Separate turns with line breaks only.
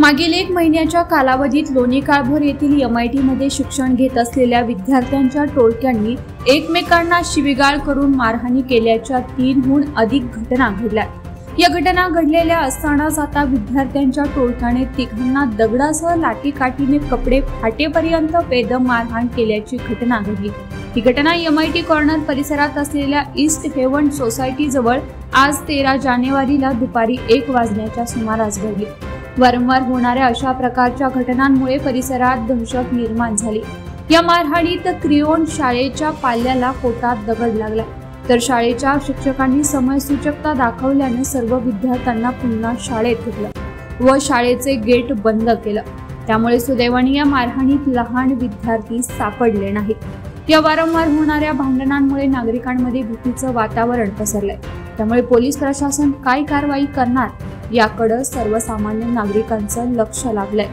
मागील 1 महिन्याच्या कालावधीत लोणी काळभोर येथील MIT मध्ये शिक्षण घेत असलेल्या विद्यार्थ्यांच्या टोळक्यांनी एकमेकांना शिवीगाळ करून मारहाणी केल्याच्या 3हून अधिक घटना घडल्या। या घटना घडलेल्या असतानाच आता विद्यार्थ्यांच्या टोळक्याने तिघांना दगडासह लाठीकाठीने कपडे फाटेपर्यंत बेदम मारहाण केल्याची घटना घडली। ही घटना MIT कॉर्नर परिसरात असलेल्या ईस्ट हेवन सोसायटी जवळ आज 13 जानेवारीला दुपारी 1 वाजण्याच्या सुमारास घडली। वारंवार होणाऱ्या अशा प्रकारच्या घटनांमुळे परिसरात दहशत निर्माण झाली। या मारहाणीत क्रिओन शाळेच्या पाल्याला पोटात दगड लागला, तर शाळेच्या शिक्षकांनी समयसूचकता दाखवल्याने सर्व विद्यार्थ्यांना पुन्हा शाळेत घेतलं व शाळेचे गेट बंद केलं। त्यामुळे सुदैवाने या मारहाणीत लहान विद्यार्थी सापडले नाहीत। या वारंवार होणाऱ्या भांडणांमुळे नागरिकांमध्ये भीतीचं वातावरण पसरलंय। त्यामुळे पोलीस प्रशासन काय कारवाई करणार याकडे सर्वसामान्य नागरिकांचं लक्ष लागलंय।